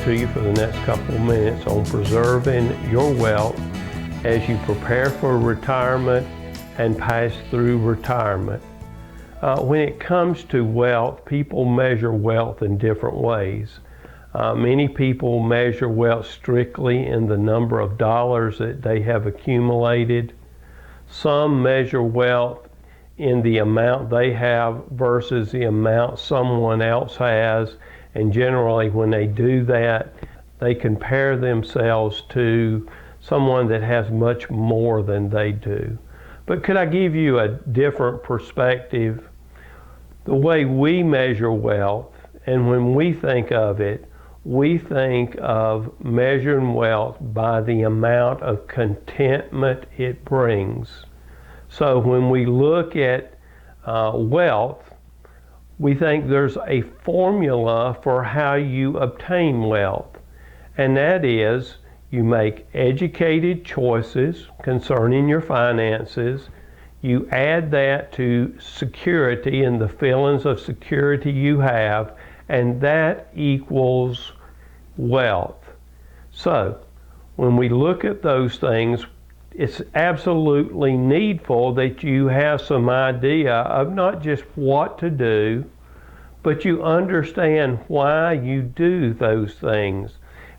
to you for the next couple of minutes on preserving your wealth as you prepare for retirement and pass through retirement. When it comes to wealth, people measure wealth in different ways. Many people measure wealth strictly in the number of dollars that they have accumulated. Some measure wealth in the amount they have versus the amount someone else has. And generally, when they do that, they compare themselves to someone that has much more than they do. But could I give you a different perspective? The way we measure wealth, and when we think of it, we think of measuring wealth by the amount of contentment it brings. So when we look at wealth, we think there's a formula for how you obtain wealth, and that is you make educated choices concerning your finances. You add that to security and the feelings of security you have, and that equals wealth. So when we look at those things, it's absolutely needful that you have some idea of not just what to do, but you understand why you do those things.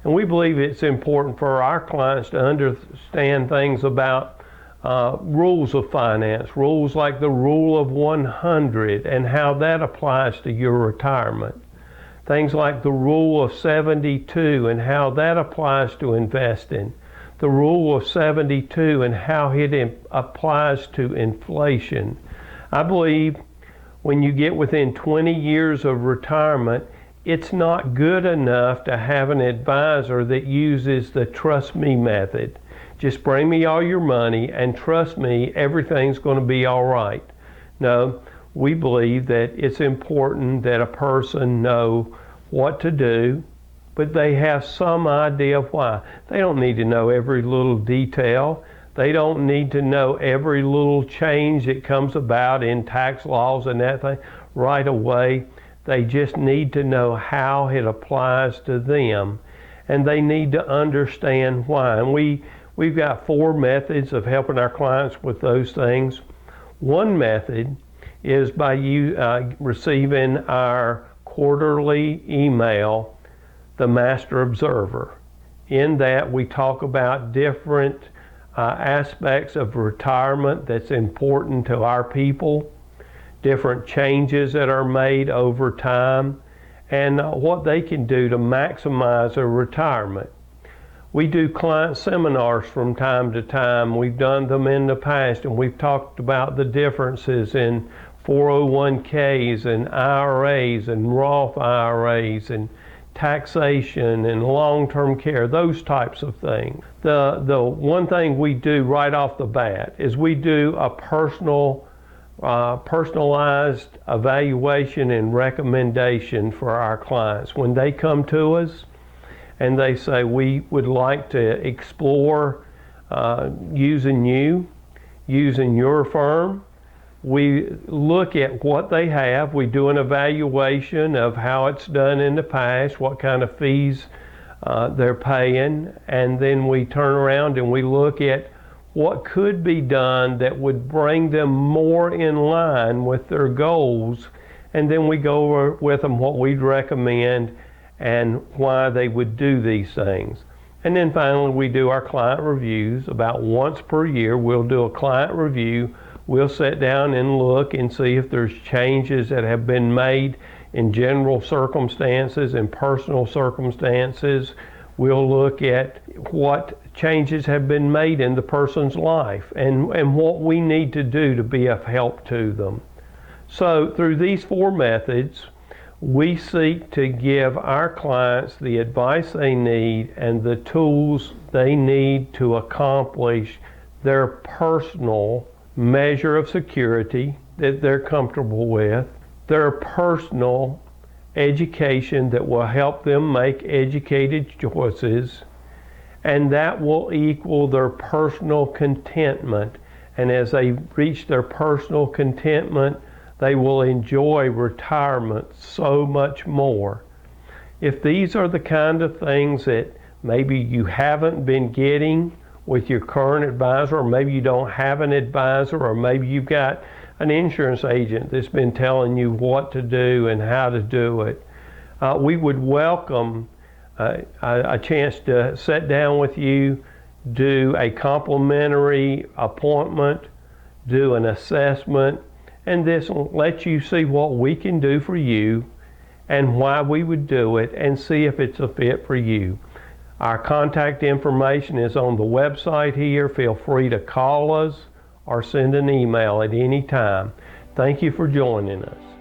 And we believe it's important for our clients to understand things about rules of finance, rules like the rule of 100 and how that applies to your retirement. Things like the rule of 72 and how that applies to investing. The rule of 72 and how it applies to inflation. I believe when you get within 20 years of retirement, it's not good enough to have an advisor that uses the trust me method. Just bring me all your money and trust me, everything's going to be all right. No, we believe that it's important that a person know what to do, but they have some idea of why. They don't need to know every little detail. They don't need to know every little change that comes about in tax laws and that thing right away. They just need to know how it applies to them, and they need to understand why. And we've got 4 methods of helping our clients with those things. One method is by you receiving our quarterly email, The Master Observer. In that, we talk about different aspects of retirement that's important to our people, different changes that are made over time, and what they can do to maximize their retirement. We do client seminars from time to time. We've done them in the past, and we've talked about the differences in 401ks and IRAs and Roth IRAs and taxation and long-term care, those types of things. The one thing we do right off the bat is we do a personalized evaluation and recommendation for our clients. When they come to us and they say, we would like to explore using your firm, we look at what they have. We do an evaluation of how it's done in the past, what kind of fees they're paying, and then we turn around and we look at what could be done that would bring them more in line with their goals, and then we go over with them what we'd recommend and why they would do these things. And then finally, we do our client reviews. About once per year, we'll do a client review. We'll sit down and look and see if there's changes that have been made in general circumstances and personal circumstances. We'll look at what changes have been made in the person's life and what we need to do to be of help to them. So through these 4 methods, we seek to give our clients the advice they need and the tools they need to accomplish their personal measure of security that they're comfortable with, their personal education that will help them make educated choices, and that will equal their personal contentment. And as they reach their personal contentment, they will enjoy retirement so much more. If these are the kind of things that maybe you haven't been getting with your current advisor, or maybe you don't have an advisor, or maybe you've got an insurance agent that's been telling you what to do and how to do it, we would welcome a chance to sit down with you, do a complimentary appointment, do an assessment, and this will let you see what we can do for you and why we would do it, and see if it's a fit for you. Our contact information is on the website here. Feel free to call us or send an email at any time. Thank you for joining us.